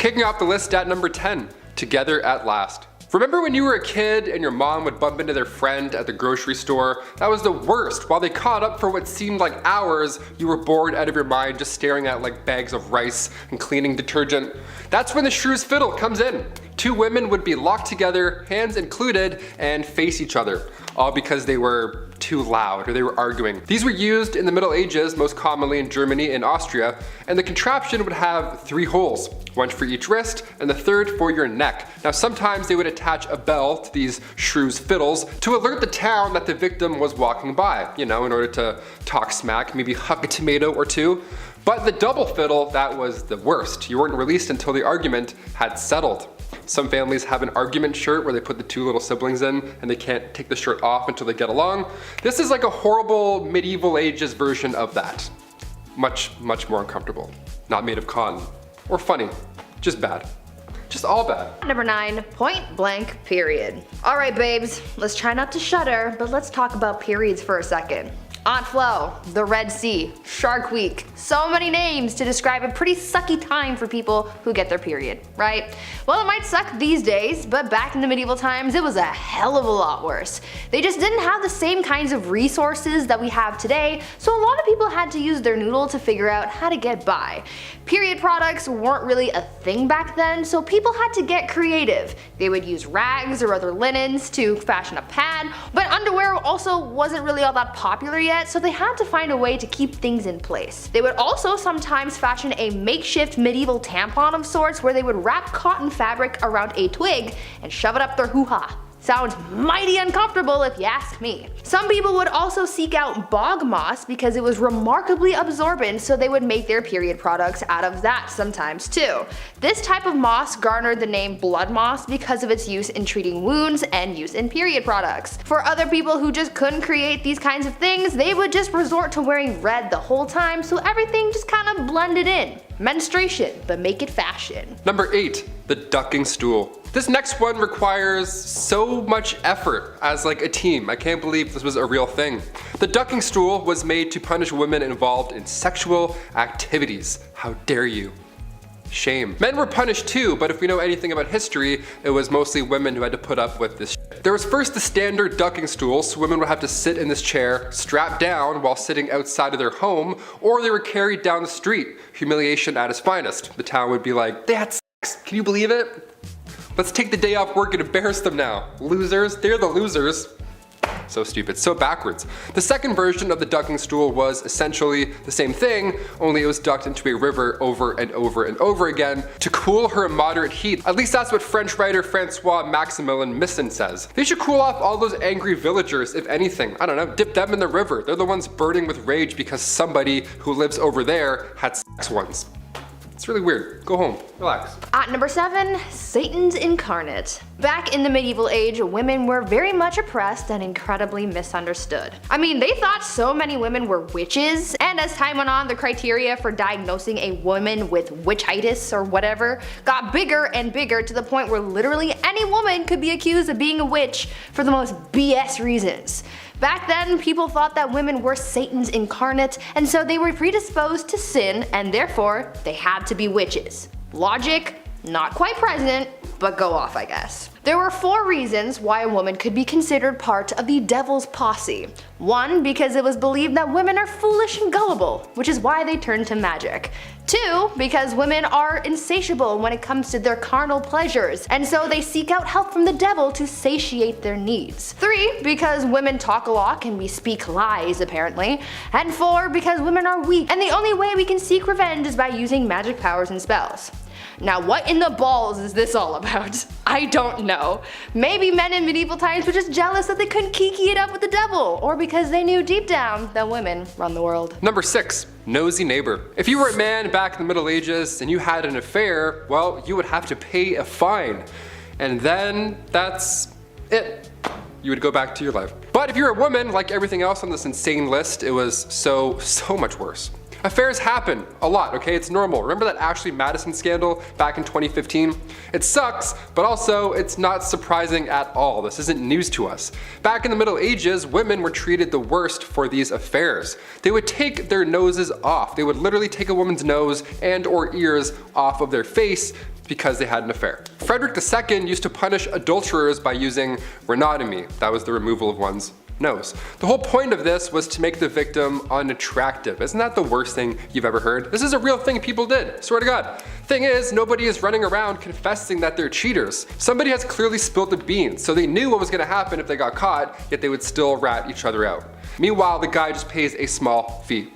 Kicking off the list at number 10, Together at Last. Remember when you were a kid and your mom would bump into their friend at the grocery store? That was the worst. While they caught up for what seemed like hours, you were bored out of your mind just staring at like bags of rice and cleaning detergent. That's when the Shrews Fiddle comes in. Two women would be locked together, hands included, and face each other, all because they were too loud or they were arguing. These were used in the Middle Ages, most commonly in Germany and Austria, and the contraption would have 3 holes, one for each wrist and the third for your neck. Now sometimes they would attach a bell to these Shrews Fiddles to alert the town that the victim was walking by, in order to talk smack, maybe huck a tomato or two. But the double fiddle, that was the worst. You weren't released until the argument had settled. Some families have an argument shirt where they put the 2 little siblings in and they can't take the shirt off until they get along. This is like a horrible medieval ages version of that. Much, much more uncomfortable. Not made of cotton. Or funny. Just bad. Just all bad. Number 9, point blank period. Alright babes, let's try not to shudder, but let's talk about periods for a second. Aunt Flo, the Red Sea, Shark Week. So many names to describe a pretty sucky time for people who get their period, right? Well, it might suck these days, but back in the medieval times it was a hell of a lot worse. They just didn't have the same kinds of resources that we have today, so a lot of people had to use their noodle to figure out how to get by. Period products weren't really a thing back then, so people had to get creative. They would use rags or other linens to fashion a pad, but underwear also wasn't really all that popular yet, so they had to find a way to keep things in place. They would also sometimes fashion a makeshift medieval tampon of sorts where they would wrap cotton fabric around a twig and shove it up their hoo-ha. Sounds mighty uncomfortable if you ask me. Some people would also seek out bog moss because it was remarkably absorbent, so they would make their period products out of that sometimes too. This type of moss garnered the name blood moss because of its use in treating wounds and use in period products. For other people who just couldn't create these kinds of things, they would just resort to wearing red the whole time, so everything just kind of blended in. Menstruation, but make it fashion. Number 8, the ducking stool. This next one requires so much effort as like a team. I can't believe this was a real thing. The ducking stool was made to punish women involved in sexual activities. How dare you? Shame. Men were punished too, but if we know anything about history, it was mostly women who had to put up with this shit. There was first the standard ducking stool, so women would have to sit in this chair, strapped down while sitting outside of their home, or they were carried down the street. Humiliation at its finest. The town would be like, they had sex, can you believe it? Let's take the day off work and embarrass them now. Losers, they're the losers. So stupid, so backwards. The second version of the ducking stool was essentially the same thing, only it was ducked into a river over and over and over again to cool her moderate heat. At least that's what French writer Francois Maximilien Misson says. They should cool off all those angry villagers, if anything. I don't know, dip them in the river. They're the ones burning with rage because somebody who lives over there had sex once. It's really weird. Go home. Relax. At number 7, Satan's incarnate. Back in the medieval age, women were very much oppressed and incredibly misunderstood. I mean, they thought so many women were witches, and as time went on, the criteria for diagnosing a woman with witchitis or whatever got bigger and bigger to the point where literally any woman could be accused of being a witch for the most BS reasons. Back then, people thought that women were Satan's incarnate, and so they were predisposed to sin, and therefore, they had to be witches. Logic, not quite present, but go off I guess. There were 4 reasons why a woman could be considered part of the devil's posse. 1, because it was believed that women are foolish and gullible, which is why they turned to magic. 2, because women are insatiable when it comes to their carnal pleasures, and so they seek out help from the devil to satiate their needs. 3, because women talk a lot and we speak lies apparently. And 4, because women are weak, and the only way we can seek revenge is by using magic powers and spells. Now what in the balls is this all about? I don't know. Maybe men in medieval times were just jealous that they couldn't kiki it up with the devil, or because they knew deep down that women run the world. Number 6, nosy neighbor. If you were a man back in the Middle Ages and you had an affair, well, you would have to pay a fine. And then that's it. You would go back to your life. But if you're a woman, like everything else on this insane list, it was so much worse. Affairs happen a lot, okay? It's normal. Remember that Ashley Madison scandal back in 2015? It sucks, but also it's not surprising at all. This isn't news to us. Back in the Middle Ages, women were treated the worst for these affairs. They would take their noses off. They would literally take a woman's nose and or ears off of their face because they had an affair. Frederick II used to punish adulterers by using rhinotomy. That was the removal of one's nose. The whole point of this was to make the victim unattractive. Isn't that the worst thing you've ever heard? This is a real thing people did, swear to God. Thing is, nobody is running around confessing that they're cheaters. Somebody has clearly spilled the beans, so they knew what was gonna happen if they got caught, yet they would still rat each other out. Meanwhile, the guy just pays a small fee.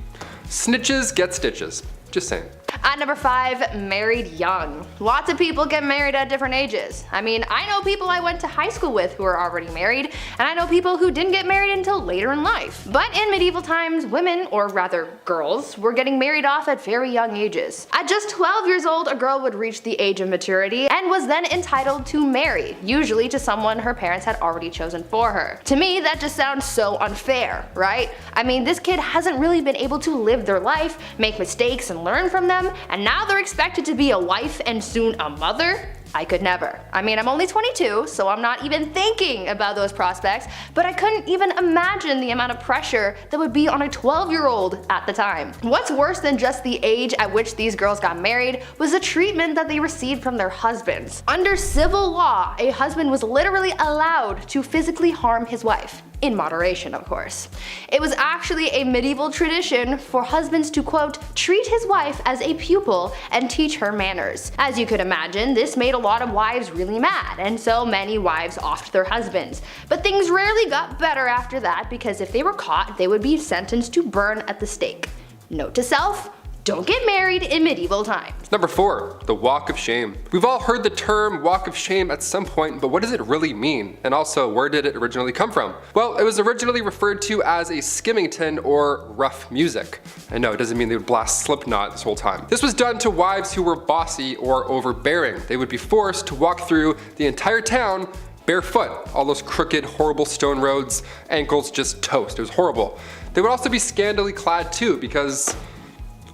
Snitches get stitches. Just saying. At number 5, married young. Lots of people get married at different ages. I mean, I know people I went to high school with who are already married, and I know people who didn't get married until later in life. But in medieval times, women, or rather girls, were getting married off at very young ages. At just 12 years old, a girl would reach the age of maturity and was then entitled to marry, usually to someone her parents had already chosen for her. To me, that just sounds so unfair, right? I mean, this kid hasn't really been able to live their life, make mistakes and learn from them, and now they're expected to be a wife and soon a mother? I could never. I mean, I'm only 22, so I'm not even thinking about those prospects, but I couldn't even imagine the amount of pressure that would be on a 12-year-old at the time. What's worse than just the age at which these girls got married was the treatment that they received from their husbands. Under civil law, a husband was literally allowed to physically harm his wife. In moderation, of course. It was actually a medieval tradition for husbands to, quote, treat his wife as a pupil and teach her manners. As you could imagine, this made a lot of wives really mad, and so many wives offed their husbands. But things rarely got better after that, because if they were caught, they would be sentenced to burn at the stake. Note to self: don't get married in medieval times. Number 4, the walk of shame. We've all heard the term walk of shame at some point, but what does it really mean? And also, where did it originally come from? Well, it was originally referred to as a skimmington or rough music. And no, it doesn't mean they would blast Slipknot this whole time. This was done to wives who were bossy or overbearing. They would be forced to walk through the entire town barefoot. All those crooked, horrible stone roads, ankles just toast. It was horrible. They would also be scantily clad too, because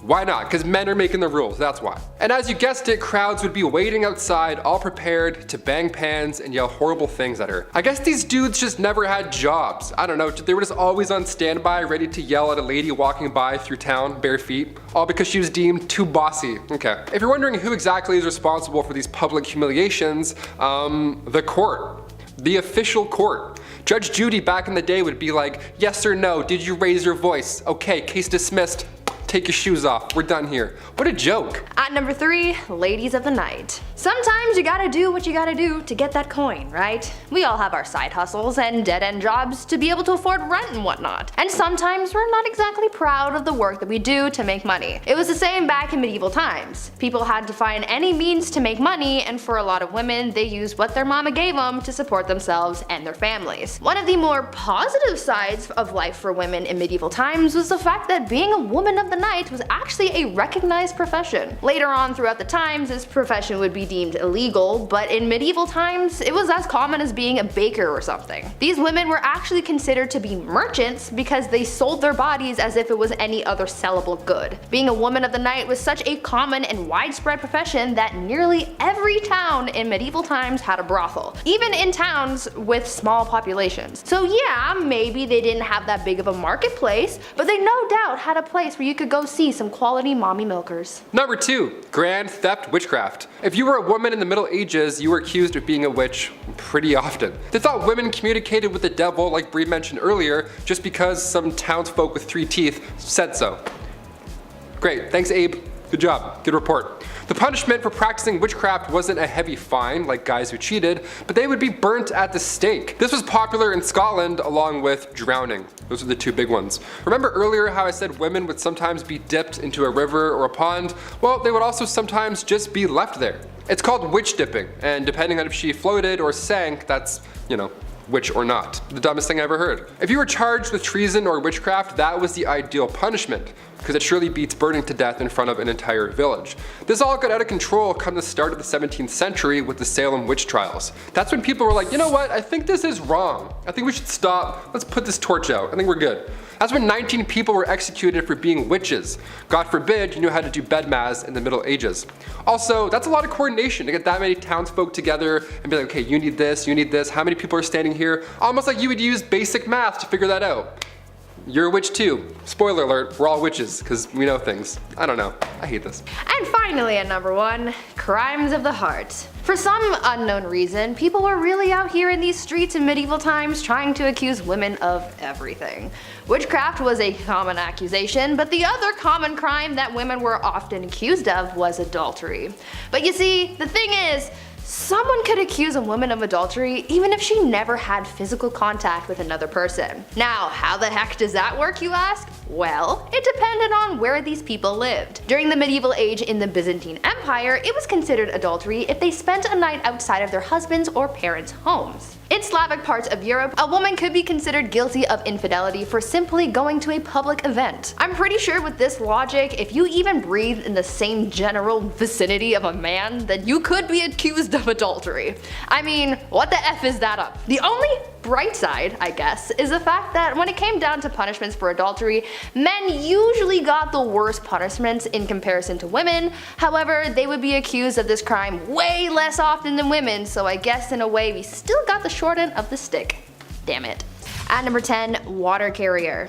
why not? Because men are making the rules, that's why. And as you guessed it, crowds would be waiting outside, all prepared to bang pans and yell horrible things at her. I guess these dudes just never had jobs. I don't know, they were just always on standby, ready to yell at a lady walking by through town, bare feet, all because she was deemed too bossy. Okay. If you're wondering who exactly is responsible for these public humiliations, the court. The official court. Judge Judy back in the day would be like, yes or no, did you raise your voice? Okay, case dismissed. Take your shoes off, we're done here. What a joke. At number 3, ladies of the night. Sometimes you gotta do what you gotta do to get that coin, right? We all have our side hustles and dead-end jobs to be able to afford rent and whatnot. And sometimes we're not exactly proud of the work that we do to make money. It was the same back in medieval times. People had to find any means to make money, and for a lot of women, they used what their mama gave them to support themselves and their families. One of the more positive sides of life for women in medieval times was the fact that being a woman of the night was actually a recognized profession. Later on throughout the times, this profession would be deemed illegal, but in medieval times, it was as common as being a baker or something. These women were actually considered to be merchants because they sold their bodies as if it was any other sellable good. Being a woman of the night was such a common and widespread profession that nearly every town in medieval times had a brothel, even in towns with small populations. So yeah, maybe they didn't have that big of a marketplace, but they no doubt had a place where you could go see some quality mommy milkers. Number 2, grand theft witchcraft. If you were a woman in the Middle Ages, you were accused of being a witch pretty often. They thought women communicated with the devil, like Bree mentioned earlier, just because some townsfolk with 3 teeth said so. Great, thanks Abe. Good job, good report. The punishment for practicing witchcraft wasn't a heavy fine like guys who cheated, but they would be burnt at the stake. This was popular in Scotland along with drowning. Those are the 2 big ones. Remember earlier how I said women would sometimes be dipped into a river or a pond? Well, they would also sometimes just be left there. It's called witch dipping, and depending on if she floated or sank, that's, witch or not. The dumbest thing I ever heard. If you were charged with treason or witchcraft, that was the ideal punishment, because it surely beats burning to death in front of an entire village. This all got out of control come the start of the 17th century with the Salem witch trials. That's when people were like, you know what, I think this is wrong. I think we should stop, let's put this torch out, I think we're good. That's when 19 people were executed for being witches. God forbid you knew how to do bedmas in the Middle Ages. Also, that's a lot of coordination to get that many townsfolk together and be like, okay, you need this, how many people are standing here? Almost like you would use basic math to figure that out. You're a witch too. Spoiler alert, we're all witches, because we know things. I don't know. I hate this. And finally at number 1, crimes of the heart. For some unknown reason, people were really out here in these streets in medieval times trying to accuse women of everything. Witchcraft was a common accusation, but the other common crime that women were often accused of was adultery. But you see, the thing is, someone could accuse a woman of adultery even if she never had physical contact with another person. Now, how the heck does that work, you ask? Well, it depended on where these people lived. During the medieval age in the Byzantine Empire, it was considered adultery if they spent a night outside of their husbands' or parents' homes. In Slavic parts of Europe, a woman could be considered guilty of infidelity for simply going to a public event. I'm pretty sure with this logic, if you even breathe in the same general vicinity of a man, then you could be accused of adultery. I mean, what the F is that up? The only bright side, I guess, is the fact that when it came down to punishments for adultery, men usually got the worst punishments in comparison to women. However, they would be accused of this crime way less often than women, so I guess in a way we still got the short end of the stick. Damn it. At number 10, water carrier.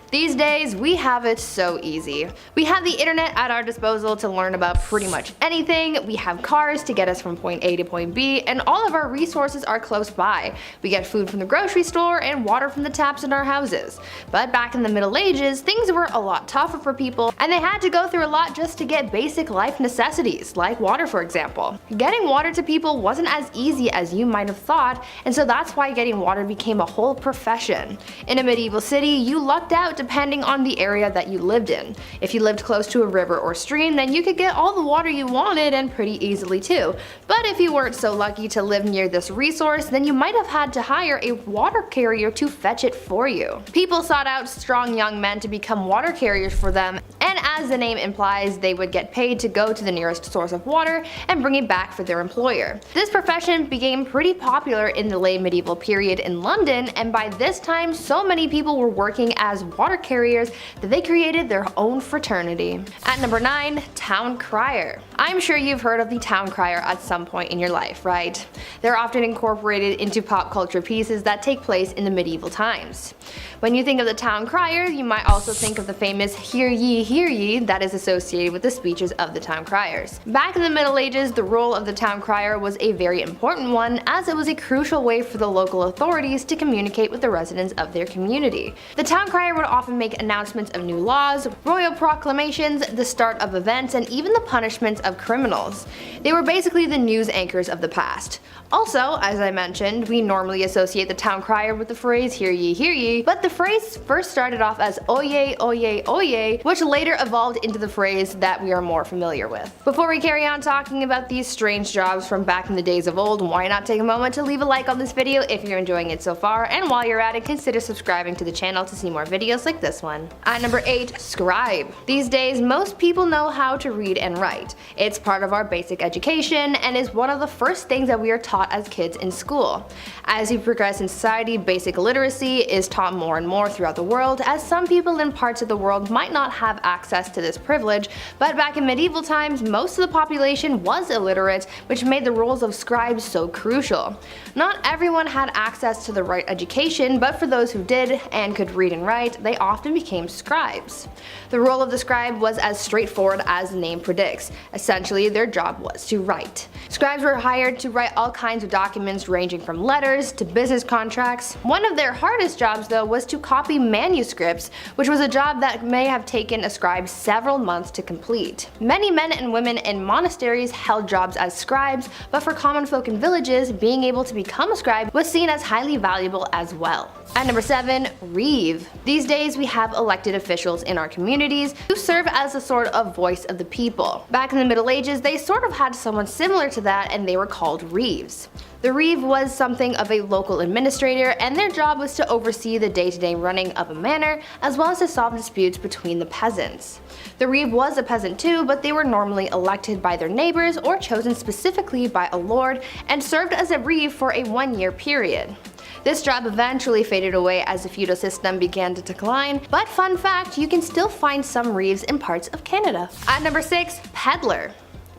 These days, we have it so easy. We have the internet at our disposal to learn about pretty much anything, we have cars to get us from point A to point B, and all of our resources are close by. We get food from the grocery store and water from the taps in our houses. But back in the Middle Ages, things were a lot tougher for people, and they had to go through a lot just to get basic life necessities, like water for example. Getting water to people wasn't as easy as you might have thought, and so that's why getting water became a whole profession. In a medieval city, you lucked out depending on the area that you lived in. If you lived close to a river or stream, then you could get all the water you wanted and pretty easily too. But if you weren't so lucky to live near this resource, then you might have had to hire a water carrier to fetch it for you. People sought out strong young men to become water carriers for them, and as the name implies, they would get paid to go to the nearest source of water and bring it back for their employer. This profession became pretty popular in the late medieval period in London, and by this time so many people were working as water carriers that they created their own fraternity. At number 9, town crier. I'm sure you've heard of the town crier at some point in your life, right? They're often incorporated into pop culture pieces that take place in the medieval times. When you think of the town crier, you might also think of the famous hear ye that is associated with the speeches of the town criers. Back in the Middle Ages, the role of the town crier was a very important one, as it was a crucial way for the local authorities to communicate with the residents of their community. The town crier would often make announcements of new laws, royal proclamations, the start of events, and even the punishments of criminals. They were basically the news anchors of the past. Also, as I mentioned, we normally associate the town crier with the phrase hear ye, but the phrase first started off as oye, oye, oye, which later evolved into the phrase that we are more familiar with. Before we carry on talking about these strange jobs from back in the days of old, why not take a moment to leave a like on this video if you're enjoying it so far, and while you're at it, consider subscribing to the channel to see more videos like this one. At number 8, scribe. These days, most people know how to read and write. It's part of our basic education and is one of the first things that we are taught as kids in school. As we progress in society, basic literacy is taught more and more throughout the world, as some people in parts of the world might not have access to this privilege, but back in medieval times, most of the population was illiterate, which made the roles of scribes so crucial. Not everyone had access to the right education, but for those who did and could read and write, they often became scribes. The role of the scribe was as straightforward as the name predicts. Essentially, their job was to write. Scribes were hired to write all kinds of documents ranging from letters to business contracts. One of their hardest jobs though was to copy manuscripts, which was a job that may have taken a scribe several months to complete. Many men and women in monasteries held jobs as scribes, but for common folk in villages, being able to become a scribe was seen as highly valuable as well. At number 7, reeve. These days we have elected officials in our communities who serve as a sort of voice of the people. Back in the Middle Ages, they sort of had someone similar to that, and they were called reeves. The reeve was something of a local administrator, and their job was to oversee the day-to-day running of a manor, as well as to solve disputes between the peasants. The reeve was a peasant too, but they were normally elected by their neighbors or chosen specifically by a lord, and served as a reeve for a 1-year period. This job eventually faded away as the feudal system began to decline, but fun fact, you can still find some reeves in parts of Canada. At number 6, peddler.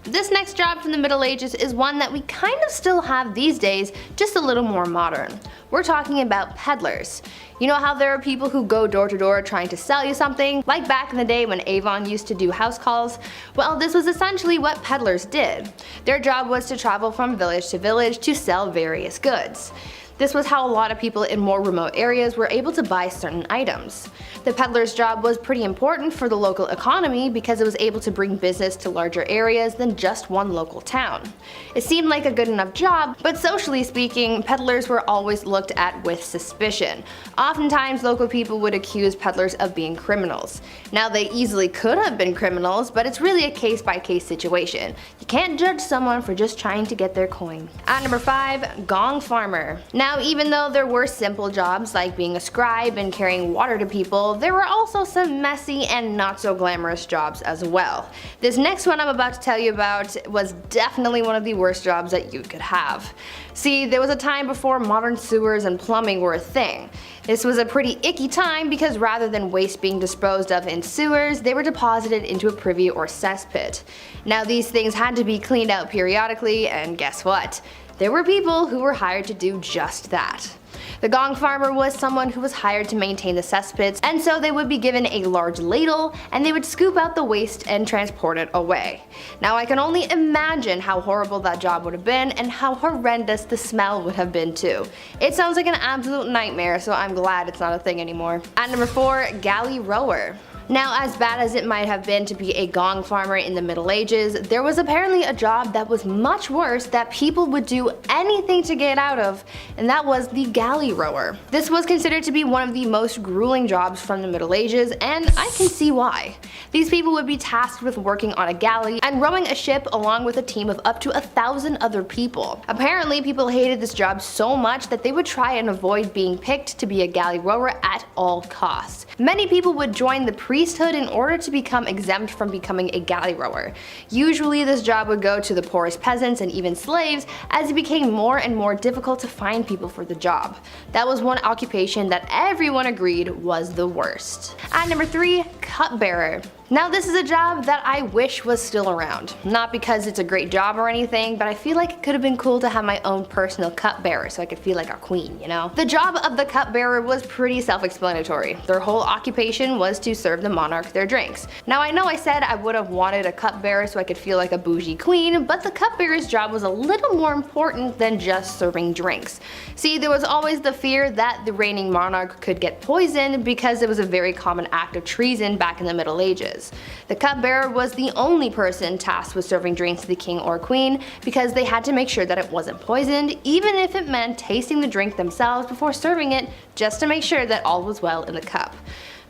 This next job from the Middle Ages is one that we kind of still have these days, just a little more modern. We're talking about peddlers. You know how there are people who go door to door trying to sell you something, like back in the day when Avon used to do house calls? Well, this was essentially what peddlers did. Their job was to travel from village to village to sell various goods. This was how a lot of people in more remote areas were able to buy certain items. The peddler's job was pretty important for the local economy because it was able to bring business to larger areas than just one local town. It seemed like a good enough job, but socially speaking, peddlers were always looked at with suspicion. Oftentimes, local people would accuse peddlers of being criminals. Now, they easily could have been criminals, but it's really a case-by-case situation. You can't judge someone for just trying to get their coin. At number 5, gong farmer. Now, even though there were simple jobs like being a scribe and carrying water to people, there were also some messy and not so glamorous jobs as well. This next one I'm about to tell you about was definitely one of the worst jobs that you could have. See, there was a time before modern sewers and plumbing were a thing. This was a pretty icky time because rather than waste being disposed of in sewers, they were deposited into a privy or cesspit. Now, these things had to be cleaned out periodically, and guess what? There were people who were hired to do just that. The gong farmer was someone who was hired to maintain the cesspits, and so they would be given a large ladle and they would scoop out the waste and transport it away. Now, I can only imagine how horrible that job would have been and how horrendous the smell would have been too. It sounds like an absolute nightmare, so I'm glad it's not a thing anymore. At number 4, galley rower. Now, as bad as it might have been to be a gong farmer in the Middle Ages, there was apparently a job that was much worse that people would do anything to get out of, and that was the galley rower. This was considered to be one of the most grueling jobs from the Middle Ages, and I can see why. These people would be tasked with working on a galley and rowing a ship along with a team of up to 1,000 other people. Apparently, people hated this job so much that they would try and avoid being picked to be a galley rower at all costs. Many people would join the priesthood in order to become exempt from becoming a galley rower. Usually this job would go to the poorest peasants and even slaves, as it became more and more difficult to find people for the job. That was one occupation that everyone agreed was the worst. At number 3, cupbearer. Now, this is a job that I wish was still around. Not because it's a great job or anything, but I feel like it could have been cool to have my own personal cupbearer so I could feel like a queen, you know? The job of the cupbearer was pretty self-explanatory. Their whole occupation was to serve the monarch their drinks. Now, I know I said I would have wanted a cupbearer so I could feel like a bougie queen, but the cupbearer's job was a little more important than just serving drinks. See, there was always the fear that the reigning monarch could get poisoned because it was a very common act of treason back in the Middle Ages. The cupbearer was the only person tasked with serving drinks to the king or queen because they had to make sure that it wasn't poisoned, even if it meant tasting the drink themselves before serving it, just to make sure that all was well in the cup.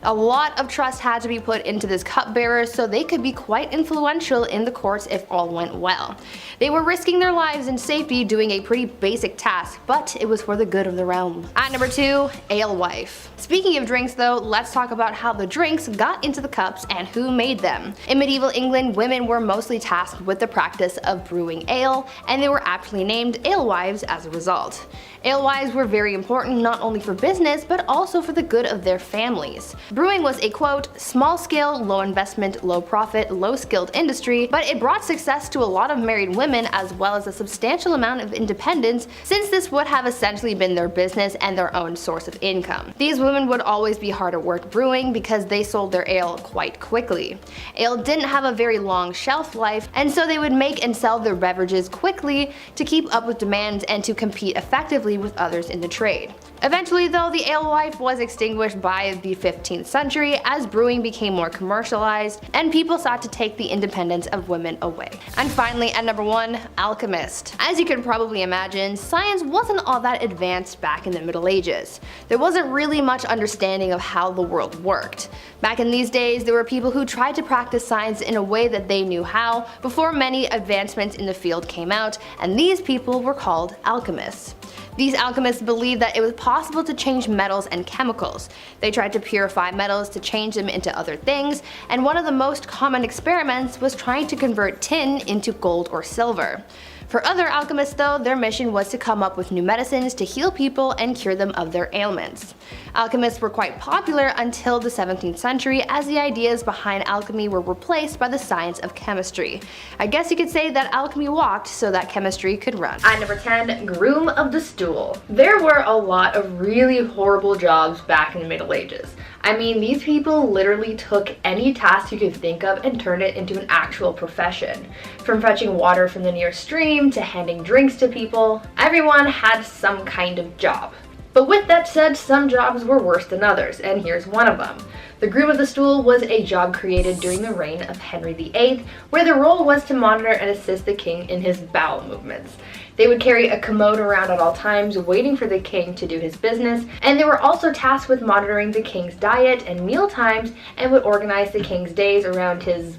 A lot of trust had to be put into this cupbearer so they could be quite influential in the courts if all went well. They were risking their lives and safety doing a pretty basic task, but it was for the good of the realm. At number 2, alewife. Speaking of drinks though, let's talk about how the drinks got into the cups and who made them. In medieval England, women were mostly tasked with the practice of brewing ale, and they were aptly named alewives as a result. Alewives were very important not only for business, but also for the good of their families. Brewing was a quote, small scale, low investment, low profit, low skilled industry, but it brought success to a lot of married women as well as a substantial amount of independence, since this would have essentially been their business and their own source of income. These women would always be hard at work brewing because they sold their ale quite quickly. Ale didn't have a very long shelf life, and so they would make and sell their beverages quickly to keep up with demand and to compete effectively with others in the trade. Eventually though, the alewife was extinguished by the 15th century as brewing became more commercialized and people sought to take the independence of women away. And finally, at number 1, alchemist. As you can probably imagine, science wasn't all that advanced back in the Middle Ages. There wasn't really much understanding of how the world worked. Back in these days, there were people who tried to practice science in a way that they knew how before many advancements in the field came out, and these people were called alchemists. These alchemists believed that it was possible to change metals and chemicals. They tried to purify metals to change them into other things, and one of the most common experiments was trying to convert tin into gold or silver. For other alchemists though, their mission was to come up with new medicines to heal people and cure them of their ailments. Alchemists were quite popular until the 17th century, as the ideas behind alchemy were replaced by the science of chemistry. I guess you could say that alchemy walked so that chemistry could run. At number 10, groom of the stool. There were a lot of really horrible jobs back in the Middle Ages. I mean, these people literally took any task you could think of and turned it into an actual profession. From fetching water from the nearest stream to handing drinks to people, everyone had some kind of job. But with that said, some jobs were worse than others, and here's one of them. The groom of the stool was a job created during the reign of Henry VIII, where their role was to monitor and assist the king in his bowel movements. They would carry a commode around at all times, waiting for the king to do his business, and they were also tasked with monitoring the king's diet and meal times, and would organize the king's days around his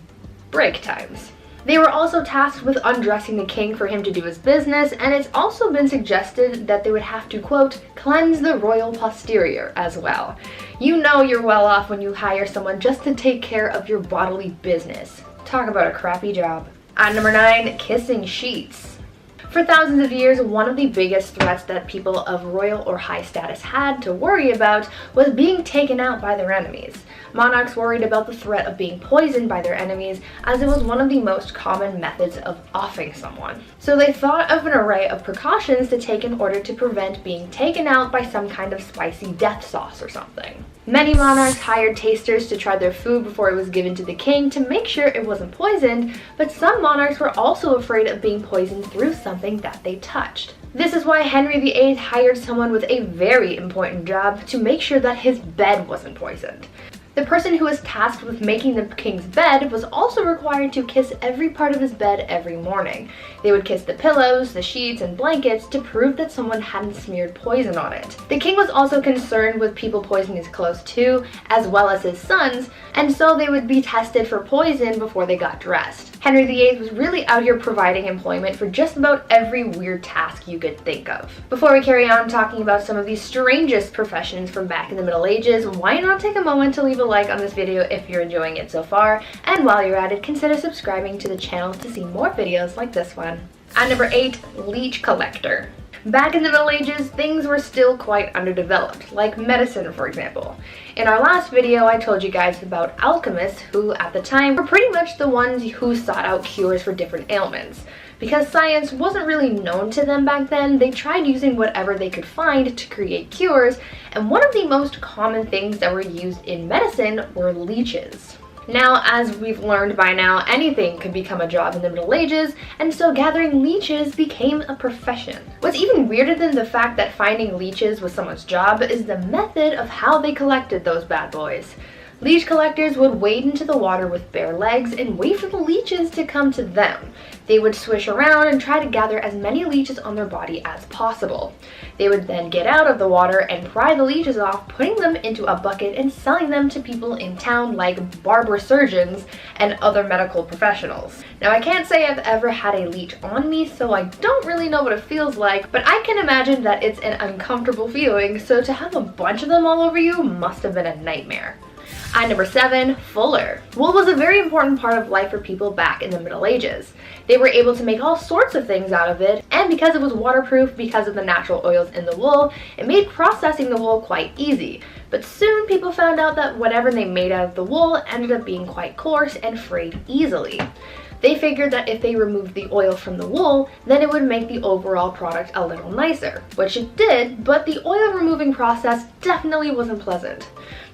break times. They were also tasked with undressing the king for him to do his business, and it's also been suggested that they would have to, quote, cleanse the royal posterior as well. You know you're well off when you hire someone just to take care of your bodily business. Talk about a crappy job. At number 9, kissing sheets. For thousands of years, one of the biggest threats that people of royal or high status had to worry about was being taken out by their enemies. Monarchs worried about the threat of being poisoned by their enemies, as it was one of the most common methods of offing someone. So they thought of an array of precautions to take in order to prevent being taken out by some kind of spicy death sauce or something. Many monarchs hired tasters to try their food before it was given to the king to make sure it wasn't poisoned, but some monarchs were also afraid of being poisoned through something that they touched. This is why Henry VIII hired someone with a very important job to make sure that his bed wasn't poisoned. The person who was tasked with making the king's bed was also required to kiss every part of his bed every morning. They would kiss the pillows, the sheets, and blankets to prove that someone hadn't smeared poison on it. The king was also concerned with people poisoning his clothes too, as well as his sons, and so they would be tested for poison before they got dressed. Henry VIII was really out here providing employment for just about every weird task you could think of. Before we carry on talking about some of the strangest professions from back in the Middle Ages, why not take a moment to leave a like on this video if you're enjoying it so far, and while you're at it, consider subscribing to the channel to see more videos like this one. At number 8, leech collector. Back in the Middle Ages, things were still quite underdeveloped, like medicine for example. In our last video, I told you guys about alchemists who, at the time, were pretty much the ones who sought out cures for different ailments. Because science wasn't really known to them back then, they tried using whatever they could find to create cures, and one of the most common things that were used in medicine were leeches. Now, as we've learned by now, anything could become a job in the Middle Ages, and so gathering leeches became a profession. What's even weirder than the fact that finding leeches was someone's job is the method of how they collected those bad boys. Leech collectors would wade into the water with bare legs and wait for the leeches to come to them. They would swish around and try to gather as many leeches on their body as possible. They would then get out of the water and pry the leeches off, putting them into a bucket and selling them to people in town like barber surgeons and other medical professionals. Now, I can't say I've ever had a leech on me, so I don't really know what it feels like, but I can imagine that it's an uncomfortable feeling, so to have a bunch of them all over you must have been a nightmare. At number 7, fuller. Wool was a very important part of life for people back in the Middle Ages. They were able to make all sorts of things out of it, and because it was waterproof because of the natural oils in the wool, it made processing the wool quite easy. But soon people found out that whatever they made out of the wool ended up being quite coarse and frayed easily. They figured that if they removed the oil from the wool, then it would make the overall product a little nicer, which it did, but the oil removing process definitely wasn't pleasant.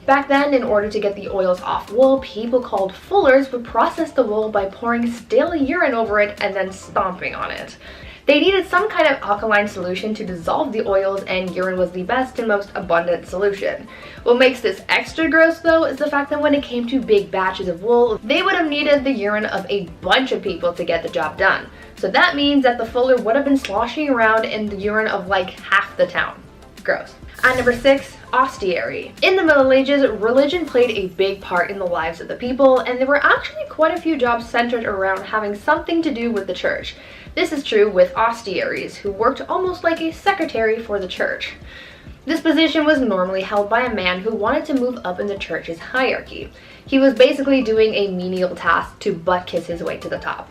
Back then, in order to get the oils off wool, people called fullers would process the wool by pouring stale urine over it and then stomping on it. They needed some kind of alkaline solution to dissolve the oils, and urine was the best and most abundant solution. What makes this extra gross though is the fact that when it came to big batches of wool, they would have needed the urine of a bunch of people to get the job done. So that means that the fuller would have been sloshing around in the urine of like half the town. Gross. At number 6, ostiary. In the Middle Ages, religion played a big part in the lives of the people, and there were actually quite a few jobs centered around having something to do with the church. This is true with ostiaries, who worked almost like a secretary for the church. This position was normally held by a man who wanted to move up in the church's hierarchy. He was basically doing a menial task to butt kiss his way to the top.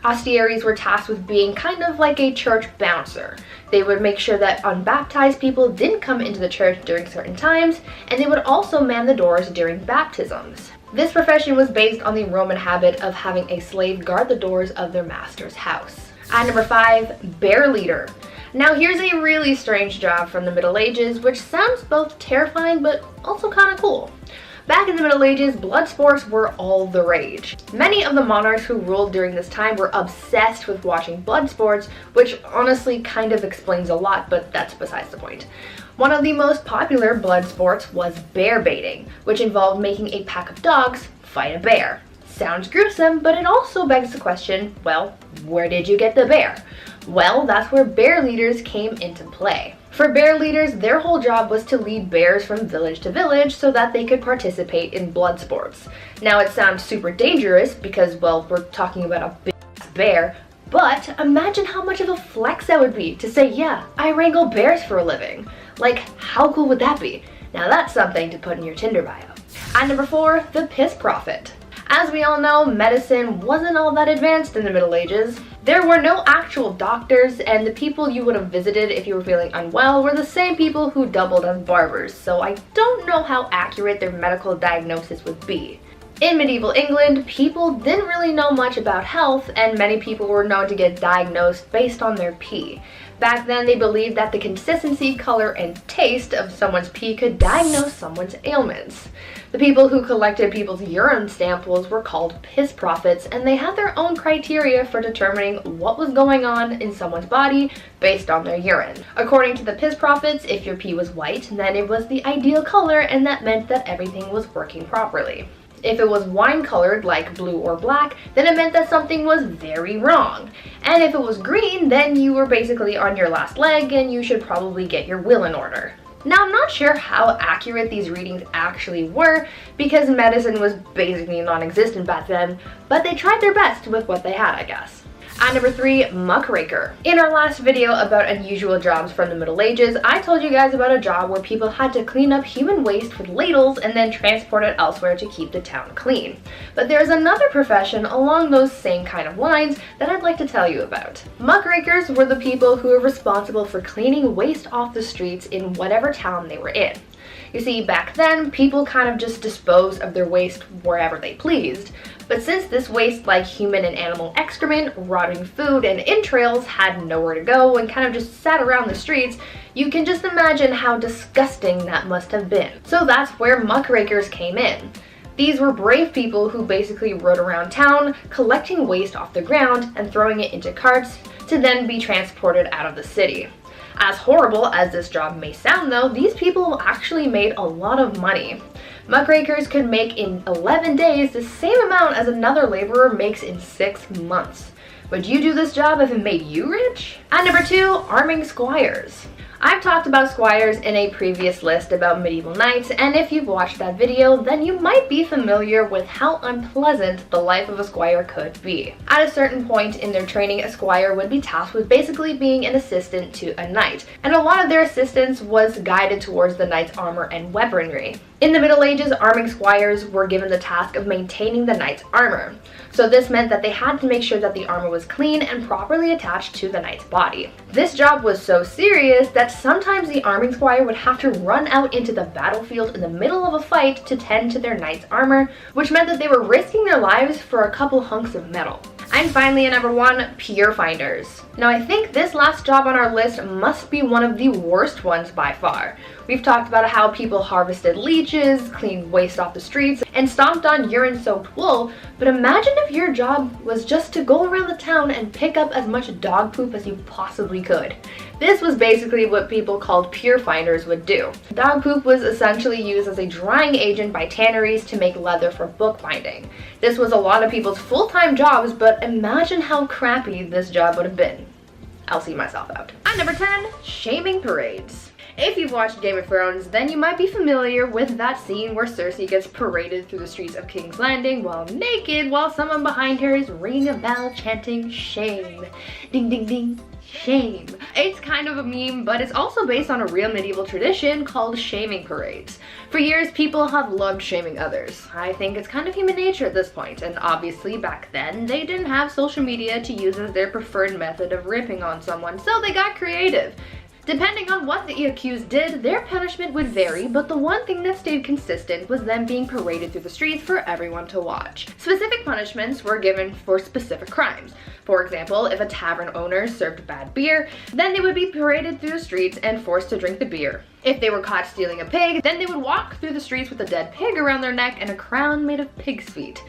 Ostiaries were tasked with being kind of like a church bouncer. They would make sure that unbaptized people didn't come into the church during certain times, and they would also man the doors during baptisms. This profession was based on the Roman habit of having a slave guard the doors of their master's house. At number 5, bear leader. Now here's a really strange job from the Middle Ages, which sounds both terrifying but also kind of cool. Back in the Middle Ages, blood sports were all the rage. Many of the monarchs who ruled during this time were obsessed with watching blood sports, which honestly kind of explains a lot, but that's besides the point. One of the most popular blood sports was bear baiting, which involved making a pack of dogs fight a bear. Sounds gruesome, but it also begs the question, well, where did you get the bear? Well, that's where bear leaders came into play. For bear leaders, their whole job was to lead bears from village to village so that they could participate in blood sports. Now it sounds super dangerous because, well, we're talking about a big bear, but imagine how much of a flex that would be to say, yeah, I wrangle bears for a living. Like, how cool would that be? Now that's something to put in your Tinder bio. At number 4, the piss prophet. As we all know, medicine wasn't all that advanced in the Middle Ages. There were no actual doctors, and the people you would have visited if you were feeling unwell were the same people who doubled as barbers, so I don't know how accurate their medical diagnosis would be. In medieval England, people didn't really know much about health, and many people were known to get diagnosed based on their pee. Back then, they believed that the consistency, color, and taste of someone's pee could diagnose someone's ailments. The people who collected people's urine samples were called piss prophets, and they had their own criteria for determining what was going on in someone's body based on their urine. According to the piss prophets, if your pee was white, then it was the ideal color, and that meant that everything was working properly. If it was wine-colored, like blue or black, then it meant that something was very wrong. And if it was green, then you were basically on your last leg and you should probably get your will in order. Now, I'm not sure how accurate these readings actually were because medicine was basically non-existent back then, but they tried their best with what they had, I guess. At number 3, muckraker. In our last video about unusual jobs from the Middle Ages, I told you guys about a job where people had to clean up human waste with ladles and then transport it elsewhere to keep the town clean. But there's another profession along those same kind of lines that I'd like to tell you about. Muckrakers were the people who were responsible for cleaning waste off the streets in whatever town they were in. You see, back then, people kind of just disposed of their waste wherever they pleased. But since this waste, like human and animal excrement, rotting food, and entrails, had nowhere to go and kind of just sat around the streets, you can just imagine how disgusting that must have been. So that's where muckrakers came in. These were brave people who basically rode around town, collecting waste off the ground and throwing it into carts to then be transported out of the city. As horrible as this job may sound though, these people actually made a lot of money. Muckrakers could make in 11 days the same amount as another laborer makes in 6 months. Would you do this job if it made you rich? At number 2, arming squires. I've talked about squires in a previous list about medieval knights, and if you've watched that video, then you might be familiar with how unpleasant the life of a squire could be. At a certain point in their training, a squire would be tasked with basically being an assistant to a knight, and a lot of their assistance was guided towards the knight's armor and weaponry. In the Middle Ages, arming squires were given the task of maintaining the knight's armor. So this meant that they had to make sure that the armor was clean and properly attached to the knight's body. This job was so serious that sometimes the arming squire would have to run out into the battlefield in the middle of a fight to tend to their knight's armor, which meant that they were risking their lives for a couple hunks of metal. And finally, at number 1, pier finders. Now I think this last job on our list must be one of the worst ones by far. We've talked about how people harvested leeches, cleaned waste off the streets, and stomped on urine-soaked wool, but imagine if your job was just to go around the town and pick up as much dog poop as you possibly could. This was basically what people called pier finders would do. Dog poop was essentially used as a drying agent by tanneries to make leather for bookbinding. This was a lot of people's full-time jobs, but imagine how crappy this job would have been. I'll see myself out. At number 10, shaming parades. If you've watched Game of Thrones, then you might be familiar with that scene where Cersei gets paraded through the streets of King's Landing while naked, while someone behind her is ringing a bell chanting shame. Ding ding ding, shame. It's kind of a meme, but it's also based on a real medieval tradition called shaming parades. For years, people have loved shaming others. I think it's kind of human nature at this point, and obviously back then, they didn't have social media to use as their preferred method of ripping on someone, so they got creative. Depending on what the accused did, their punishment would vary, but the one thing that stayed consistent was them being paraded through the streets for everyone to watch. Specific punishments were given for specific crimes. For example, if a tavern owner served bad beer, then they would be paraded through the streets and forced to drink the beer. If they were caught stealing a pig, then they would walk through the streets with a dead pig around their neck and a crown made of pig's feet.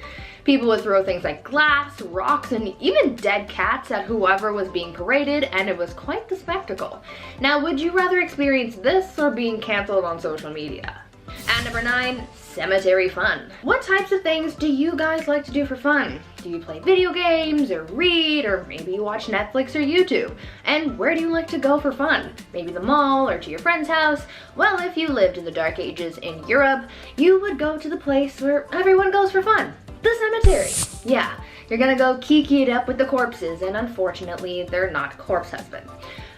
People would throw things like glass, rocks, and even dead cats at whoever was being paraded, and it was quite the spectacle. Now, would you rather experience this or being canceled on social media? And number 9, cemetery fun. What types of things do you guys like to do for fun? Do you play video games, or read, or maybe you watch Netflix or YouTube? And where do you like to go for fun? Maybe the mall, or to your friend's house? Well, if you lived in the Dark Ages in Europe, you would go to the place where everyone goes for fun. The cemetery. Yeah, you're gonna go kiki it up with the corpses, and unfortunately, they're not corpse husband.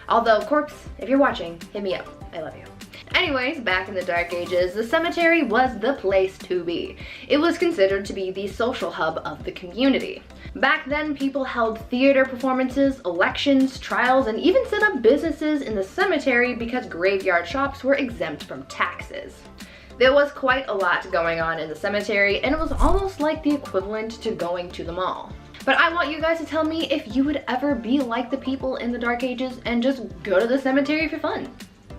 Although, corpse, if you're watching, hit me up. I love you. Anyways, back in the Dark Ages, the cemetery was the place to be. It was considered to be the social hub of the community. Back then, people held theater performances, elections, trials, and even set up businesses in the cemetery because graveyard shops were exempt from taxes. There was quite a lot going on in the cemetery, and it was almost like the equivalent to going to the mall. But I want you guys to tell me if you would ever be like the people in the Dark Ages and just go to the cemetery for fun.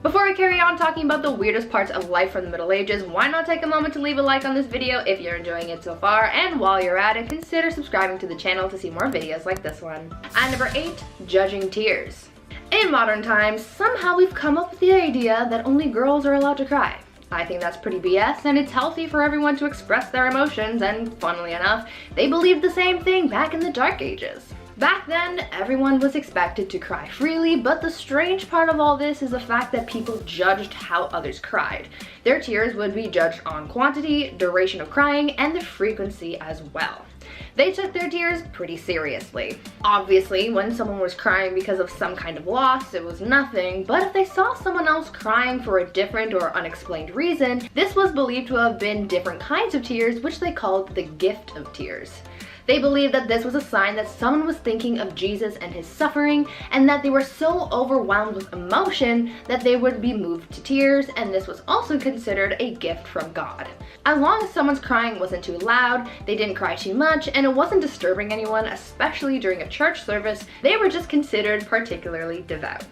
Before we carry on talking about the weirdest parts of life from the Middle Ages, why not take a moment to leave a like on this video if you're enjoying it so far, and while you're at it, consider subscribing to the channel to see more videos like this one. And number 8, judging tears. In modern times, somehow we've come up with the idea that only girls are allowed to cry. I think that's pretty BS, and it's healthy for everyone to express their emotions, and funnily enough, they believed the same thing back in the Dark Ages. Back then, everyone was expected to cry freely, but the strange part of all this is the fact that people judged how others cried. Their tears would be judged on quantity, duration of crying, and the frequency as well. They took their tears pretty seriously. Obviously, when someone was crying because of some kind of loss, it was nothing, but if they saw someone else crying for a different or unexplained reason, this was believed to have been different kinds of tears, which they called the gift of tears. They believed that this was a sign that someone was thinking of Jesus and his suffering, and that they were so overwhelmed with emotion that they would be moved to tears, and this was also considered a gift from God. As long as someone's crying wasn't too loud, they didn't cry too much, and it wasn't disturbing anyone, especially during a church service, they were just considered particularly devout.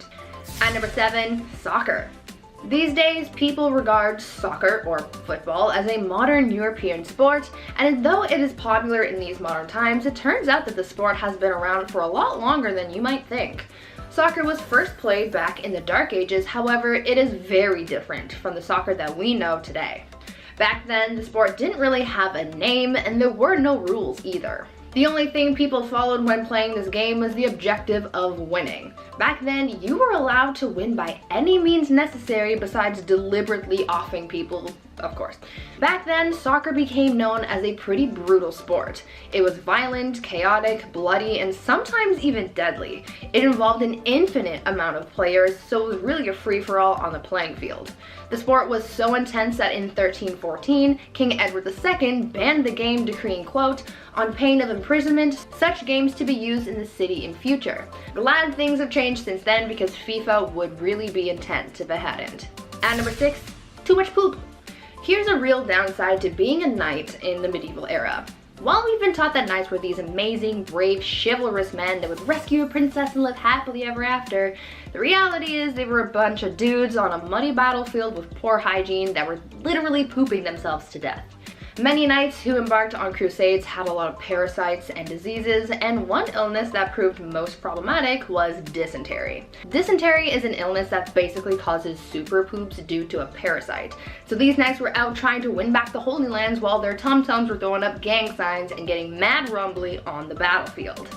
And number 7, soccer. These days, people regard soccer, or football, as a modern European sport, and though it is popular in these modern times, it turns out that the sport has been around for a lot longer than you might think. Soccer was first played back in the Dark Ages, however, it is very different from the soccer that we know today. Back then, the sport didn't really have a name, and there were no rules either. The only thing people followed when playing this game was the objective of winning. Back then, you were allowed to win by any means necessary besides deliberately offing people, of course. Back then, soccer became known as a pretty brutal sport. It was violent, chaotic, bloody, and sometimes even deadly. It involved an infinite amount of players, so it was really a free-for-all on the playing field. The sport was so intense that in 1314, King Edward II banned the game, decreeing, quote, "On pain of imprisonment, such games to be used in the city in future." Glad things have changed since then because FIFA would really be intent if it hadn't. And number 6, too much poop. Here's a real downside to being a knight in the medieval era. While we've been taught that knights were these amazing, brave, chivalrous men that would rescue a princess and live happily ever after, the reality is they were a bunch of dudes on a muddy battlefield with poor hygiene that were literally pooping themselves to death. Many knights who embarked on crusades had a lot of parasites and diseases, and one illness that proved most problematic was dysentery. Dysentery is an illness that basically causes super poops due to a parasite. So these knights were out trying to win back the Holy Lands while their tum-tums were throwing up gang signs and getting mad rumbly on the battlefield.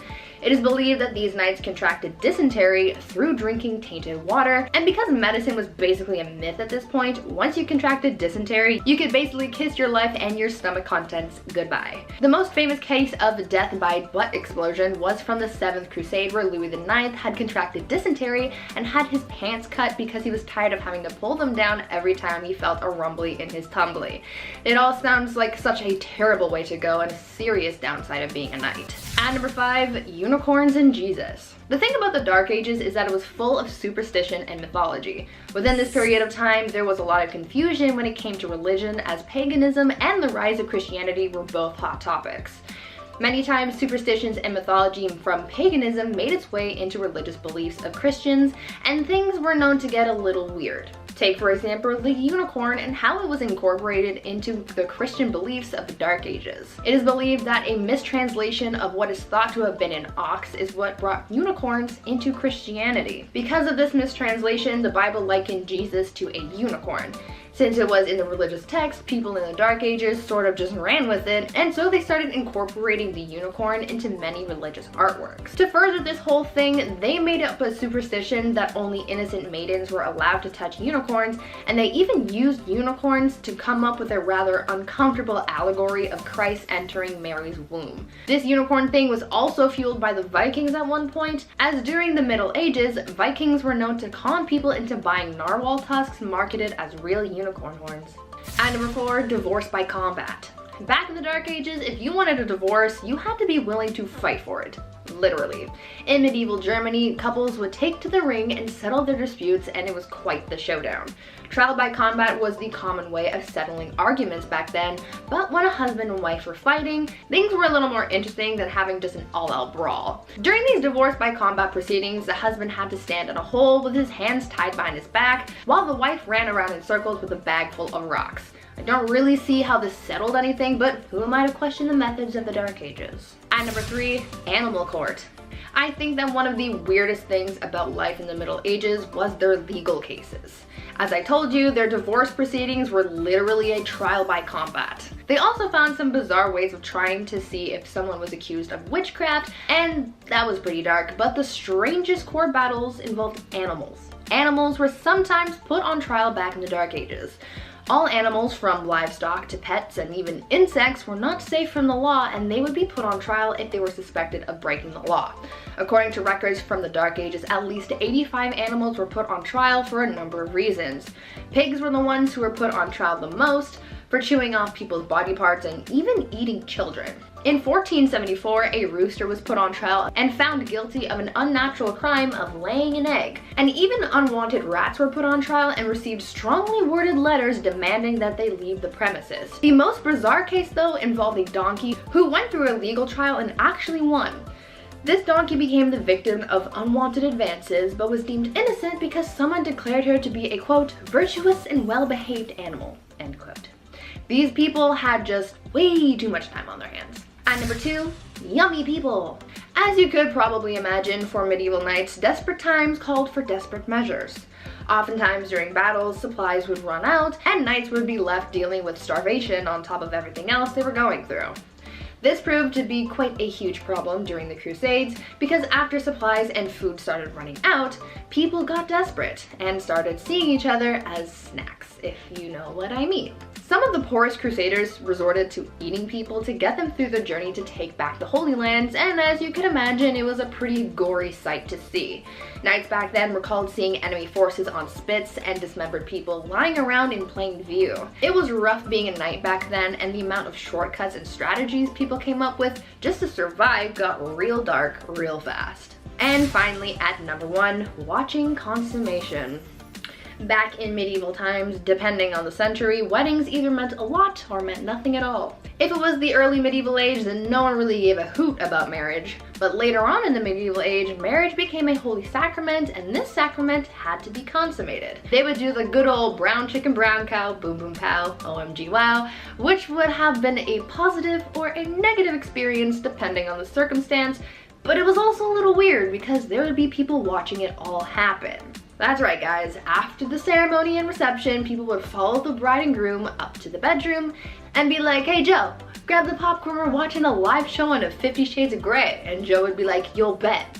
It is believed that these knights contracted dysentery through drinking tainted water, and because medicine was basically a myth at this point, once you contracted dysentery, you could basically kiss your life and your stomach contents goodbye. The most famous case of death by butt explosion was from the 7th Crusade, where Louis IX had contracted dysentery and had his pants cut because he was tired of having to pull them down every time he felt a rumbly in his tumbly. It all sounds like such a terrible way to go and a serious downside of being a knight. And number 5, unicorns and Jesus. The thing about the Dark Ages is that it was full of superstition and mythology. Within this period of time, there was a lot of confusion when it came to religion, as paganism and the rise of Christianity were both hot topics. Many times, superstitions and mythology from paganism made its way into religious beliefs of Christians, and things were known to get a little weird. Take, for example, the unicorn and how it was incorporated into the Christian beliefs of the Dark Ages. It is believed that a mistranslation of what is thought to have been an ox is what brought unicorns into Christianity. Because of this mistranslation, the Bible likened Jesus to a unicorn. Since it was in the religious text, people in the Dark Ages sort of just ran with it, and so they started incorporating the unicorn into many religious artworks. To further this whole thing, they made up a superstition that only innocent maidens were allowed to touch unicorns, and they even used unicorns to come up with a rather uncomfortable allegory of Christ entering Mary's womb. This unicorn thing was also fueled by the Vikings at one point, as during the Middle Ages, Vikings were known to con people into buying narwhal tusks marketed as real unicorn horns. And number 4, divorce by combat. Back in the Dark Ages, if you wanted a divorce, you had to be willing to fight for it. Literally. In medieval Germany, couples would take to the ring and settle their disputes, and it was quite the showdown. Trial by combat was the common way of settling arguments back then, but when a husband and wife were fighting, things were a little more interesting than having just an all-out brawl. During these divorce by combat proceedings, the husband had to stand in a hole with his hands tied behind his back, while the wife ran around in circles with a bag full of rocks. I don't really see how this settled anything, but who am I to question the methods of the Dark Ages? And number 3, animal court. I think that one of the weirdest things about life in the Middle Ages was their legal cases. As I told you, their divorce proceedings were literally a trial by combat. They also found some bizarre ways of trying to see if someone was accused of witchcraft, and that was pretty dark, but the strangest court battles involved animals. Animals were sometimes put on trial back in the Dark Ages. All animals, from livestock to pets and even insects, were not safe from the law, and they would be put on trial if they were suspected of breaking the law. According to records from the Dark Ages, at least 85 animals were put on trial for a number of reasons. Pigs were the ones who were put on trial the most, for chewing off people's body parts and even eating children. In 1474, a rooster was put on trial and found guilty of an unnatural crime of laying an egg. And even unwanted rats were put on trial and received strongly worded letters demanding that they leave the premises. The most bizarre case, though, involved a donkey who went through a legal trial and actually won. This donkey became the victim of unwanted advances, but was deemed innocent because someone declared her to be a, quote, virtuous and well-behaved animal, end quote. These people had just way too much time on their hands. And number 2, yummy people. As you could probably imagine, for medieval knights, desperate times called for desperate measures. Oftentimes during battles, supplies would run out, and knights would be left dealing with starvation on top of everything else they were going through. This proved to be quite a huge problem during the Crusades, because after supplies and food started running out, people got desperate and started seeing each other as snacks, if you know what I mean. Some of the poorest crusaders resorted to eating people to get them through the journey to take back the Holy Lands, and as you can imagine, it was a pretty gory sight to see. Knights back then recalled seeing enemy forces on spits and dismembered people lying around in plain view. It was rough being a knight back then, and the amount of shortcuts and strategies people came up with just to survive got real dark real fast. And finally, at number 1, watching consummation. Back in medieval times, depending on the century, weddings either meant a lot or meant nothing at all. If it was the early medieval age, then no one really gave a hoot about marriage. But later on in the medieval age, marriage became a holy sacrament, and this sacrament had to be consummated. They would do the good old brown chicken brown cow, boom boom pow, OMG wow, which would have been a positive or a negative experience depending on the circumstance, but it was also a little weird because there would be people watching it all happen. That's right, guys. After the ceremony and reception, people would follow the bride and groom up to the bedroom and be like, hey Joe, Grab the popcorn, we're watching a live showing of 50 Shades of Grey. And Joe would be like, you'll bet.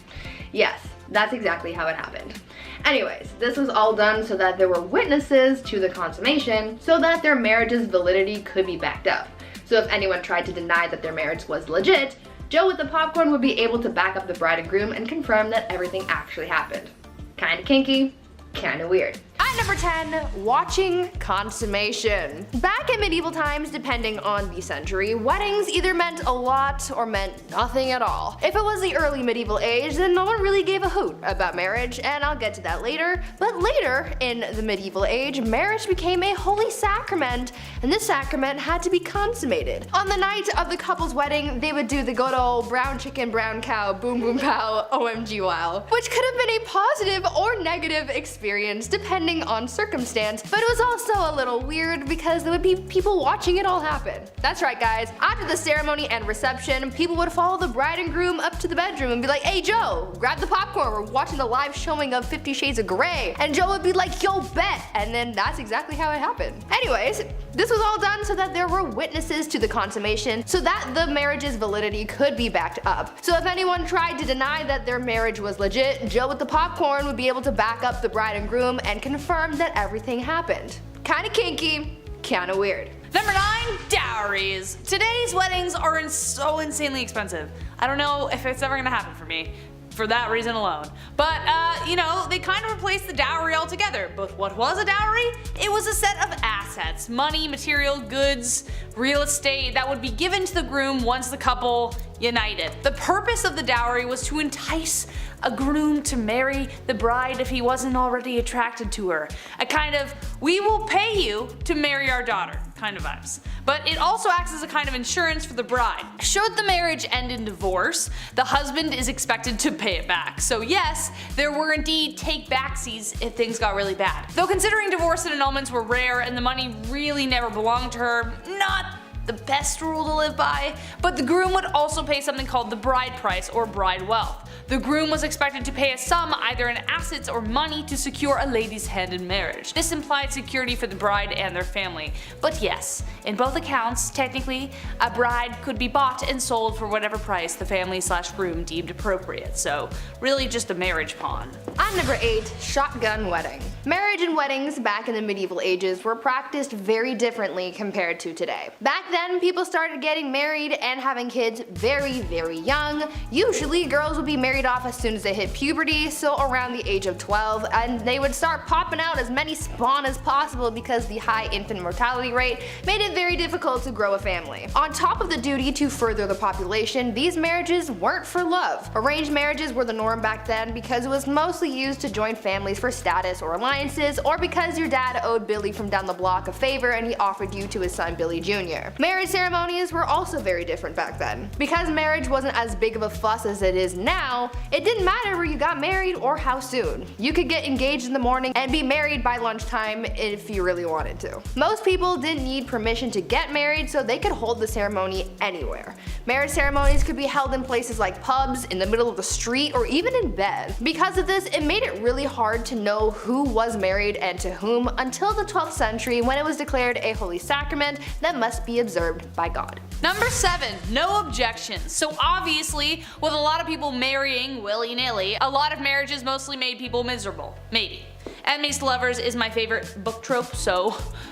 Yes, that's exactly how it happened. Anyways, this was all done so that there were witnesses to the consummation so that their marriage's validity could be backed up. So if anyone tried to deny that their marriage was legit, Joe with the popcorn would be able to back up the bride and groom and confirm that everything actually happened. Kinda kinky, kinda weird. At number 10, watching consummation. Back in medieval times, depending on the century, weddings either meant a lot or meant nothing at all. If it was the early medieval age, then no one really gave a hoot about marriage, and I'll get to that later. But later, in the medieval age, marriage became a holy sacrament, and this sacrament had to be consummated. On the night of the couple's wedding, they would do the good old brown chicken, brown cow, boom boom pow, OMG wow, which could have been a positive or negative experience depending on circumstance, but it was also a little weird because there would be people watching it all happen. That's right guys, after the ceremony and reception, people would follow the bride and groom up to the bedroom and be like, hey Joe, grab the popcorn, we're watching the live showing of 50 Shades of Grey. And Joe would be like, yo bet, and then that's exactly how it happened. Anyways, this was all done so that there were witnesses to the consummation so that the marriage's validity could be backed up. So if anyone tried to deny that their marriage was legit, Joe with the popcorn would be able to back up the bride and groom and confirm that everything happened. Kinda kinky, kinda weird. Number 9, dowries. Today's weddings are so insanely expensive. I don't know if it's ever gonna happen for me, for that reason alone. But, you know, they kind of replaced the dowry altogether. But what was a dowry? It was a set of assets, money, material, goods, real estate that would be given to the groom once the couple united. The purpose of the dowry was to entice a groom to marry the bride if he wasn't already attracted to her. A kind of, we will pay you to marry our daughter kind of vibes. But it also acts as a kind of insurance for the bride. Should the marriage end in divorce, the husband is expected to pay it back. So yes, there were indeed take-backsies if things got really bad. Though considering divorce and annulments were rare and the money really never belonged to her, not the best rule to live by, but the groom would also pay something called the bride price or bride wealth. The groom was expected to pay a sum either in assets or money to secure a lady's hand in marriage. This implied security for the bride and their family. But yes, in both accounts, technically, a bride could be bought and sold for whatever price the family/groom deemed appropriate, so really just a marriage pawn. On number 8, shotgun wedding. Marriage and weddings back in the medieval ages were practiced very differently compared to today. Back then, people started getting married and having kids very, very young. Usually, girls would be married off as soon as they hit puberty, so around the age of 12, and they would start popping out as many spawn as possible because the high infant mortality rate made it very difficult to grow a family. On top of the duty to further the population, these marriages weren't for love. Arranged marriages were the norm back then because it was mostly used to join families for status or alliances, or because your dad owed Billy from down the block a favor and he offered you to his son Billy Jr. Marriage ceremonies were also very different back then. Because marriage wasn't as big of a fuss as it is now, it didn't matter where you got married or how soon. You could get engaged in the morning and be married by lunchtime if you really wanted to. Most people didn't need permission to get married, so they could hold the ceremony anywhere. Marriage ceremonies could be held in places like pubs, in the middle of the street, or even in bed. Because of this, it made it really hard to know who was married and to whom until the 12th century when it was declared a holy sacrament that must be observed by God. Number 7, no objections. So obviously, with a lot of people marrying willy-nilly, a lot of marriages mostly made people miserable. Maybe. Enemies to lovers is my favorite book trope, so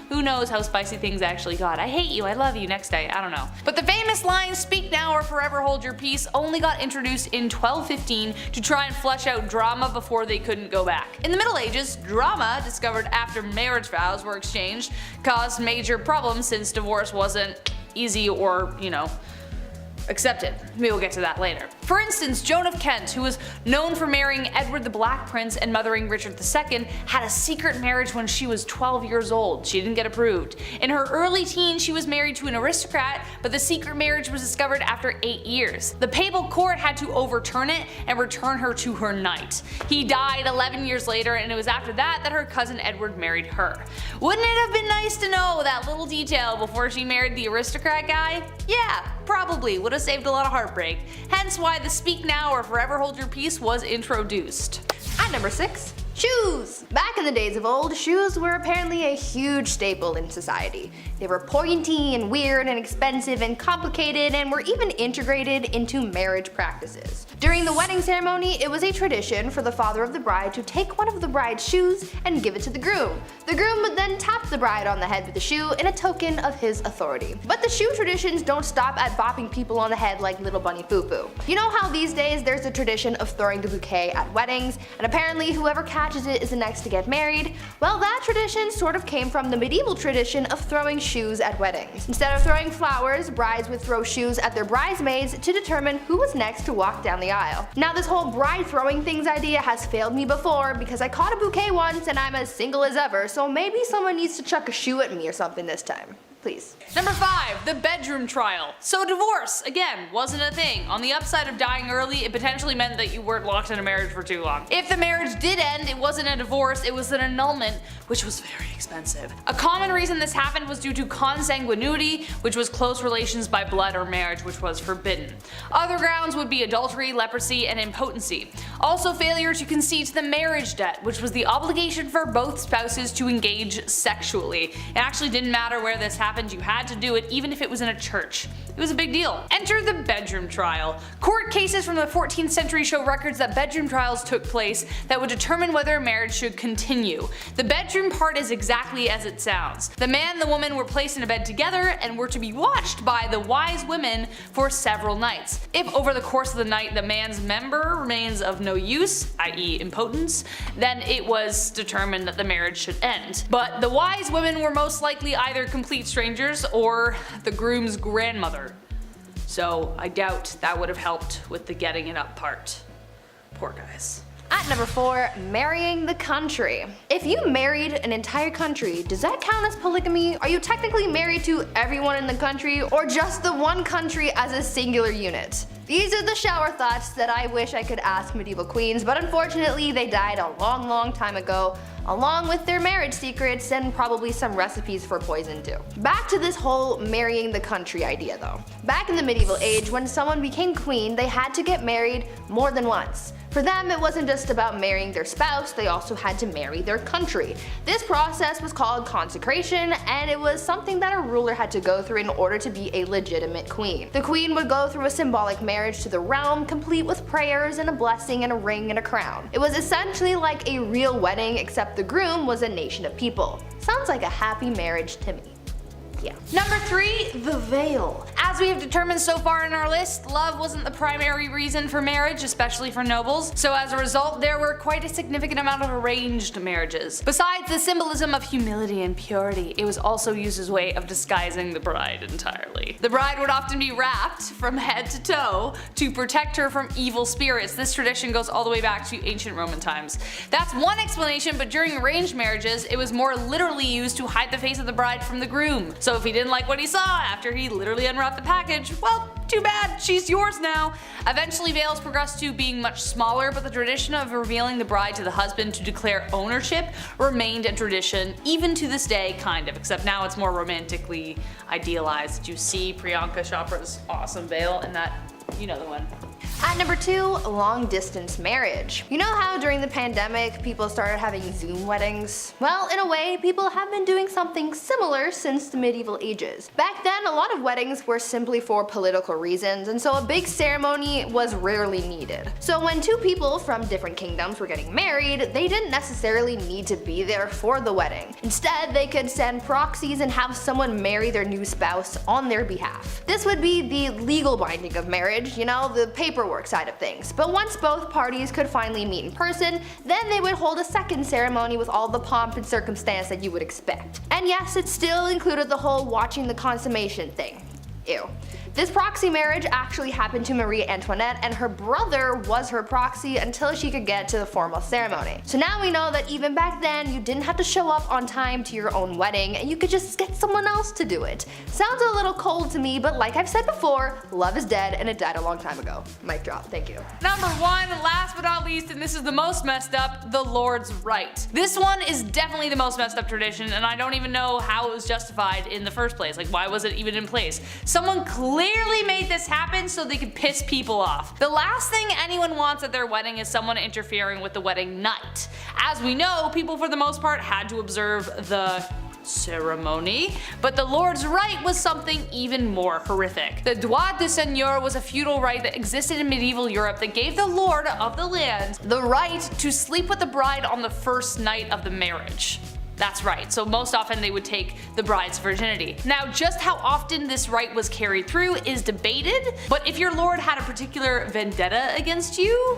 who knows how spicy things actually got. I hate you, I love you, next day, I don't know. But the famous line, speak now or forever hold your peace, only got introduced in 1215 to try and flesh out drama before they couldn't go back. In the Middle Ages, drama, discovered after marriage vows were exchanged, caused major problems since divorce wasn't easy or, you know, accepted. We will get to that later. For instance, Joan of Kent, who was known for marrying Edward the Black Prince and mothering Richard II, had a secret marriage when she was 12 years old. She didn't get approved. In her early teens, she was married to an aristocrat, but the secret marriage was discovered after 8 years. The papal court had to overturn it and return her to her knight. He died 11 years later, and it was after that that her cousin Edward married her. Wouldn't it have been nice to know that little detail before she married the aristocrat guy? Yeah, probably would have saved a lot of heartbreak. Hence why the speak now or forever hold your peace was introduced. At number 6, shoes. Back in in the days of old, shoes were apparently a huge staple in society. They were pointy and weird and expensive and complicated and were even integrated into marriage practices. During the wedding ceremony, it was a tradition for the father of the bride to take one of the bride's shoes and give it to the groom. The groom would then tap the bride on the head with the shoe in a token of his authority. But the shoe traditions don't stop at bopping people on the head like Little Bunny Foo-Foo. You know how these days there's a tradition of throwing the bouquet at weddings, and apparently whoever catches it is the next to get married? Well, that tradition sort of came from the medieval tradition of throwing shoes at weddings. Instead of throwing flowers, brides would throw shoes at their bridesmaids to determine who was next to walk down the aisle. Now this whole bride throwing things idea has failed me before because I caught a bouquet once and I'm as single as ever, so maybe someone needs to chuck a shoe at me or something this time. Please. Number 5, the bedroom trial. So divorce, again, wasn't a thing. On the upside of dying early, it potentially meant that you weren't locked in a marriage for too long. If the marriage did end, it wasn't a divorce, it was an annulment, which was very expensive. A common reason this happened was due to consanguinity, which was close relations by blood or marriage, which was forbidden. Other grounds would be adultery, leprosy, and impotency. Also failure to concede to the marriage debt, which was the obligation for both spouses to engage sexually. It actually didn't matter where this happened, you had to do it even if it was in a church. It was a big deal. Enter the bedroom trial. Court cases from the 14th century show records that bedroom trials took place that would determine whether a marriage should continue. The bedroom part is exactly as it sounds. The man and the woman were placed in a bed together and were to be watched by the wise women for several nights. If over the course of the night the man's member remains of no use, i.e. impotence, then it was determined that the marriage should end. But the wise women were most likely either complete strangers or the groom's grandmother. So I doubt that would have helped with the getting it up part. Poor guys. At number 4, marrying the country. If you married an entire country, does that count as polygamy? Are you technically married to everyone in the country or just the one country as a singular unit? These are the shower thoughts that I wish I could ask medieval queens, but unfortunately they died a long time ago, along with their marriage secrets and probably some recipes for poison too. Back to this whole marrying the country idea though. Back in the medieval age, when someone became queen, they had to get married more than once. For them, it wasn't just about marrying their spouse, they also had to marry their country. This process was called consecration, and it was something that a ruler had to go through in order to be a legitimate queen. The queen would go through a symbolic marriage to the realm, complete with prayers and a blessing and a ring and a crown. It was essentially like a real wedding, except the groom was a nation of people. Sounds like a happy marriage to me. Yeah. Number 3, the veil. As we have determined so far in our list, love wasn't the primary reason for marriage, especially for nobles, so as a result there were quite a significant amount of arranged marriages. Besides the symbolism of humility and purity, it was also used as a way of disguising the bride entirely. The bride would often be wrapped from head to toe to protect her from evil spirits. This tradition goes all the way back to ancient Roman times. That's one explanation, but during arranged marriages it was more literally used to hide the face of the bride from the groom. So if he didn't like what he saw after he literally unwrapped the package, well, too bad, she's yours now. Eventually veils progressed to being much smaller, but the tradition of revealing the bride to the husband to declare ownership remained a tradition even to this day, kind of, except now it's more romantically idealized. You see Priyanka Chopra's awesome veil and that, you know the one. At number 2, long distance marriage. You know how during the pandemic people started having Zoom weddings? Well, in a way, people have been doing something similar since the medieval ages. Back then, a lot of weddings were simply for political reasons, and so a big ceremony was rarely needed. So when two people from different kingdoms were getting married, they didn't necessarily need to be there for the wedding. Instead, they could send proxies and have someone marry their new spouse on their behalf. This would be the legal binding of marriage, you know, the paperwork side of things. But once both parties could finally meet in person, then they would hold a second ceremony with all the pomp and circumstance that you would expect. And yes, it still included the whole watching the consummation thing. Ew. This proxy marriage actually happened to Marie Antoinette, and her brother was her proxy until she could get to the formal ceremony. So now we know that even back then, you didn't have to show up on time to your own wedding, and you could just get someone else to do it. Sounds a little cold to me, but like I've said before, love is dead and it died a long time ago. Mic drop, thank you. Number 1, last but not least, and this is the most messed up, the Lord's Rite. This one is definitely the most messed up tradition, and I don't even know how it was justified in the first place. Like, why was it even in place? Someone clearly clearly made this happen so they could piss people off. The last thing anyone wants at their wedding is someone interfering with the wedding night. As we know, people for the most part had to observe the ceremony, but the Lord's Rite was something even more horrific. The droit de seigneur was a feudal right that existed in medieval Europe that gave the lord of the land the right to sleep with the bride on the first night of the marriage. That's right, so most often they would take the bride's virginity. Now, just how often this right was carried through is debated, but if your lord had a particular vendetta against you,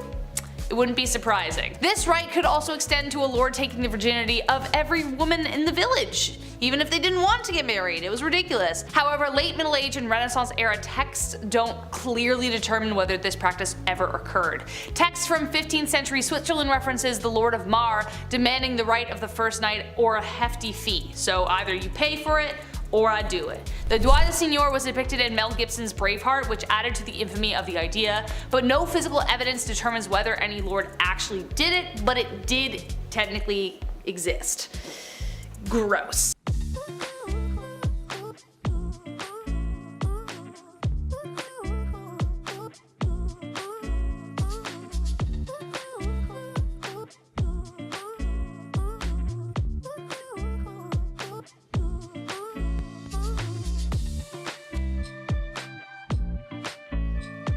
it wouldn't be surprising. This right could also extend to a lord taking the virginity of every woman in the village, even if they didn't want to get married. It was ridiculous. However, late Middle Age and Renaissance era texts don't clearly determine whether this practice ever occurred. Texts from 15th century Switzerland references the Lord of Mar demanding the right of the first night or a hefty fee, so either you pay for it or I do it. The droit de seigneur was depicted in Mel Gibson's Braveheart, which added to the infamy of the idea, but no physical evidence determines whether any lord actually did it, but it did technically exist. Gross.